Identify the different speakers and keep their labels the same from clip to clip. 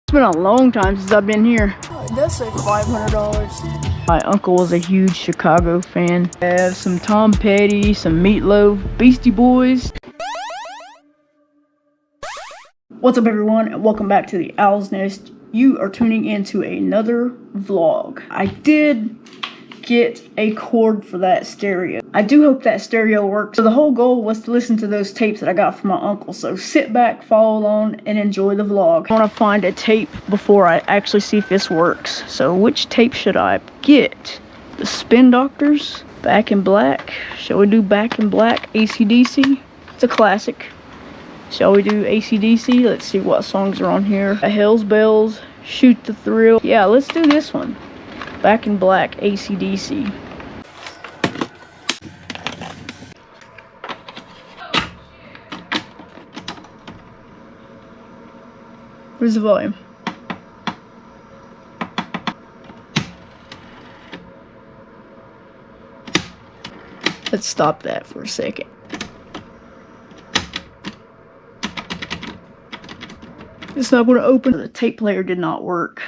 Speaker 1: It's been a long time since I've been here.
Speaker 2: Oh, it does say $500.
Speaker 1: My uncle was a huge Chicago fan. I have some Tom Petty, some Meatloaf, Beastie Boys. What's up everyone, and welcome back to the Owl's Nest. You are tuning into another vlog. I did get a cord for that stereo. I do hope that stereo works. So the whole goal was to listen to those tapes that I got from my uncle. So sit back, follow along, and enjoy the vlog. I want to find a tape before I actually see if this works. So which tape should I get? The Spin Doctors? Back in Black? Shall we do Back in Black? AC/DC? It's a classic. Shall we do AC/DC? Let's see what songs are on here. Hell's Bells, Shoot the Thrill. Yeah, let's do this one. Back in Black, AC/DC. Where's the volume? Let's stop that for a second. It's not going to open. The tape player did not work.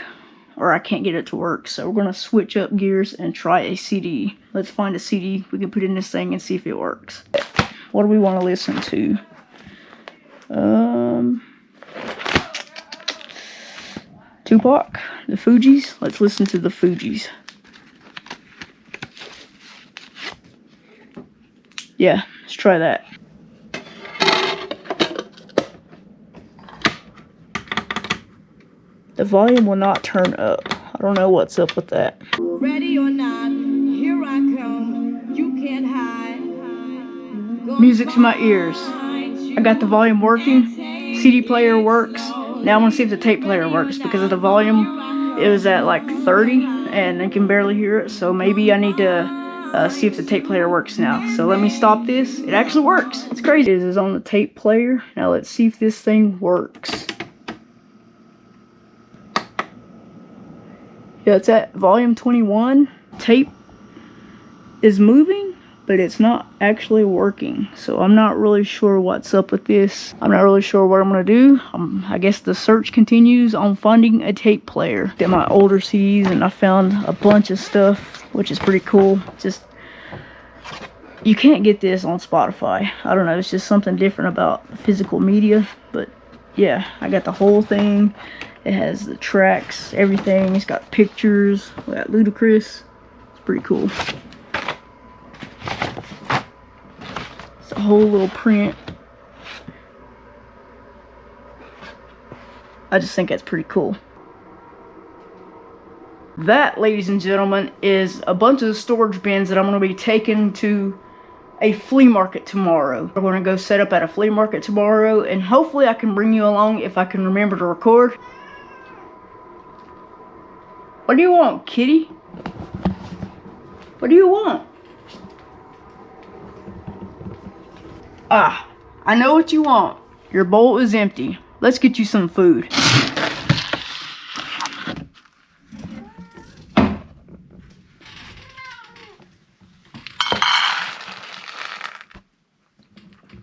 Speaker 1: Or I can't get it to work, so we're gonna switch up gears and try a CD. Let's find a CD we can put in this thing and see if it works. What do we want to listen to? Tupac, the Fugees. Let's listen to the Fugees. Yeah, let's try that. The volume will not turn up. I don't know what's up with that.
Speaker 3: Ready or not, here I come. You can't hide.
Speaker 1: Music to my ears. I got the volume working. CD player works. Now I want to see if the tape player works because of the volume. It was at like 30 and I can barely hear it. So maybe I need to see if the tape player works now. So let me stop this. It actually works. It's crazy. This is on the tape player. Now let's see if this thing works. Yeah, it's at volume 21. Tape is moving, but it's not actually working. So I'm not really sure what's up with this. I'm not really sure what I'm gonna do. I guess the search continues on finding a tape player. Did my older CDs and I found a bunch of stuff, which is pretty cool. Just, you can't get this on Spotify. I don't know, it's just something different about physical media. But yeah, I got the whole thing. It has the tracks, everything. It's got pictures. We got Ludacris. It's pretty cool. It's a whole little print. I just think that's pretty cool. That, ladies and gentlemen, is a bunch of storage bins that I'm going to be taking to a flea market tomorrow. We're going to go set up at a flea market tomorrow, and hopefully I can bring you along if I can remember to record. What do you want, kitty? What do you want? Ah, I know what you want. Your bowl is empty. Let's get you some food.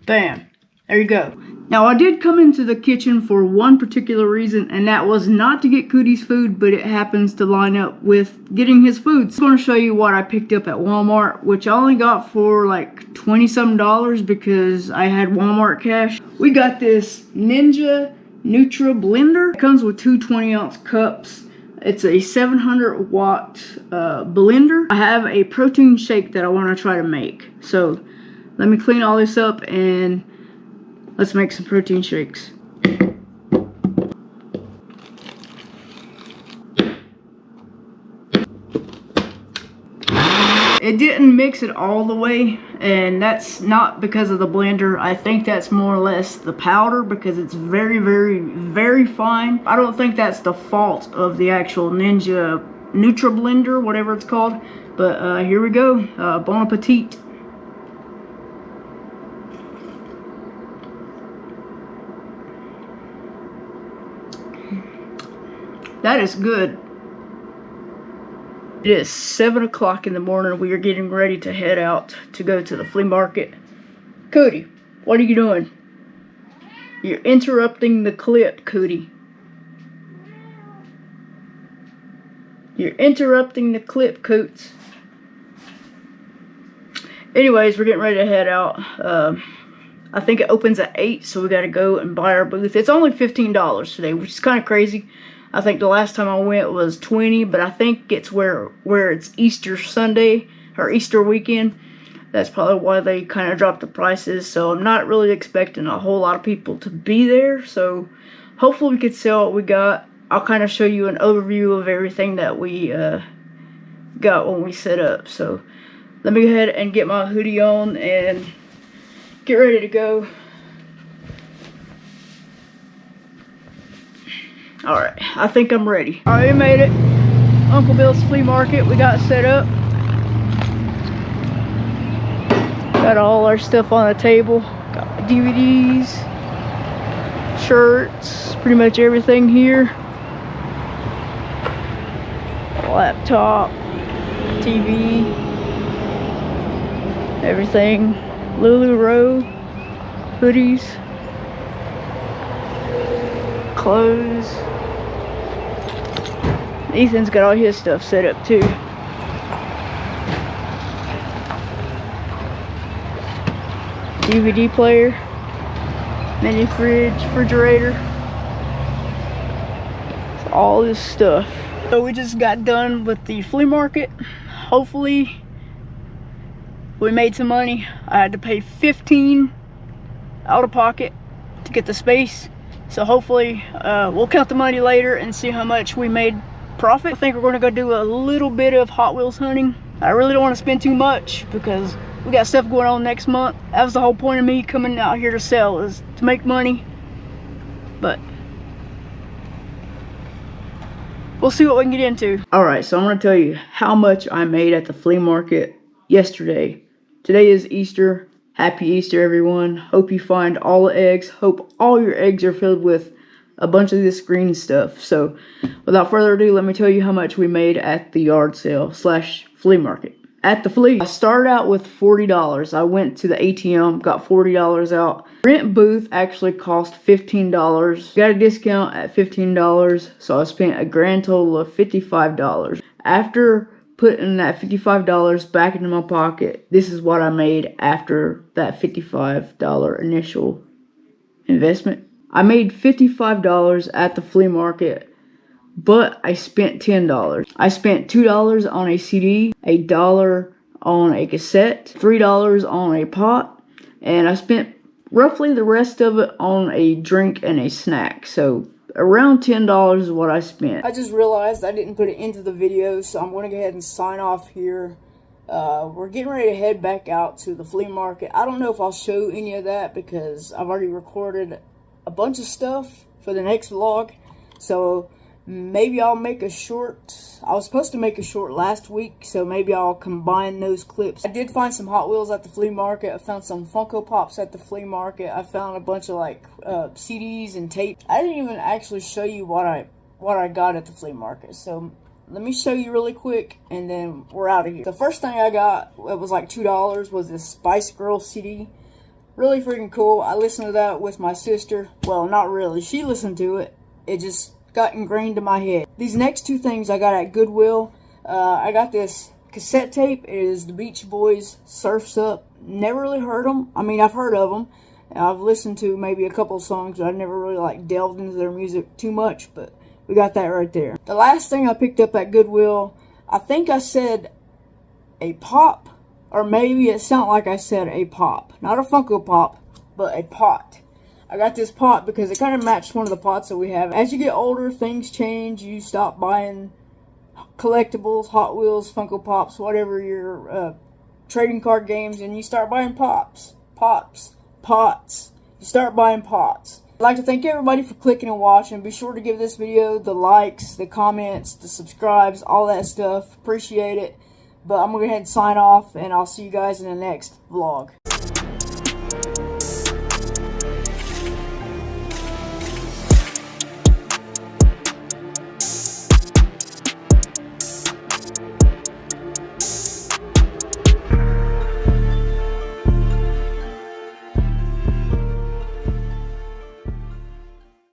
Speaker 1: Bam. There you go. Now, I did come into the kitchen for one particular reason, and that was not to get Cootie's food, but it happens to line up with getting his food. So I'm going to show you what I picked up at Walmart, which I only got for like $20-something because I had Walmart cash. We got this Ninja Nutra blender. It comes with two 20-ounce cups. It's a 700-watt blender. I have a protein shake that I want to try to make. So let me clean all this up and let's make some protein shakes. It didn't mix it all the way, and that's not because of the blender. I think that's more or less the powder because it's very, very, very fine. I don't think that's the fault of the actual Ninja Nutra blender, whatever it's called. But here we go. Bon appetit. That is good. It is 7 o'clock in the morning. We are getting ready to head out to go to the flea market. Cody, what are you doing? You're interrupting the clip, Cody. You're interrupting the clip, Coots. Anyways, we're getting ready to head out. I think it opens at 8, so we gotta go and buy our booth. It's only $15 today, which is kind of crazy. I think the last time I went was $20, but I think it's where it's Easter Sunday or Easter weekend. That's probably why they kind of dropped the prices. So I'm not really expecting a whole lot of people to be there. So hopefully we can sell what we got. I'll kind of show you an overview of everything that we got when we set up. So let me go ahead and get my hoodie on and get ready to go. Alright, I think I'm ready. Alright, we made it. Uncle Bill's Flea Market. We got set up. Got all our stuff on the table. Got DVDs, shirts, pretty much everything here. Laptop, TV, everything. Lulu Row, hoodies, clothes. Ethan's got all his stuff set up too. DVD player, mini fridge, refrigerator, all this stuff. So we just got done with the flea market. Hopefully we made some money. I had to pay $15 out of pocket to get the space. So hopefully we'll count the money later and see how much we made profit. I think we're gonna go do a little bit of Hot Wheels hunting. I really don't want to spend too much because we got stuff going on next month. That was the whole point of me coming out here to sell, is to make money. But we'll see what we can get into. Alright, so I'm going to tell you how much I made at the flea market yesterday. Today is Easter. Happy Easter, everyone. Hope you find all the eggs. Hope all your eggs are filled with a bunch of this green stuff. So without further ado, let me tell you how much we made at the yard sale / flea market. At the flea, I started out with $40. I went to the ATM, got $40 out. Rent booth actually cost $15. Got a discount at $15, so I spent a grand total of $55. After putting that $55 back into my pocket, this is what I made after that $55 initial investment. I made $55 at the flea market, but I spent $10. I spent $2 on a CD, $1 on a cassette, $3 on a pot, and I spent roughly the rest of it on a drink and a snack. So around $10 is what I spent. I just realized I didn't put it into the video, so I'm going to go ahead and sign off here. We're getting ready to head back out to the flea market. I don't know if I'll show any of that because I've already recorded a bunch of stuff for the next vlog. So maybe I'll make a short. I was supposed to make a short last week, so maybe I'll combine those clips. I did find some Hot Wheels at the flea market. I found some Funko Pops at the flea market. I found a bunch of like CDs and tape. I didn't even actually show you what I got at the flea market. So let me show you really quick, and then we're out of here. The first thing I got, it was like $2, was this Spice Girls CD. Really freaking cool. I listened to that with my sister. Well, not really. She listened to it. It just got ingrained in my head. These next two things I got at Goodwill. I got this cassette tape. It is the Beach Boys' Surf's Up. Never really heard them. I mean, I've heard of them. I've listened to maybe a couple of songs, but I never really like delved into their music too much. But we got that right there. The last thing I picked up at Goodwill, I think I said a pop, or maybe it sounded like I said a pop. Not a Funko Pop, but a pot. I got this pot because it kind of matched one of the pots that we have. As you get older, things change. You stop buying collectibles, Hot Wheels, Funko Pops, whatever your trading card games, and you start buying pots. You start buying pots. I'd like to thank everybody for clicking and watching. Be sure to give this video the likes, the comments, the subscribes, all that stuff. Appreciate it. But I'm going to go ahead and sign off, and I'll see you guys in the next vlog.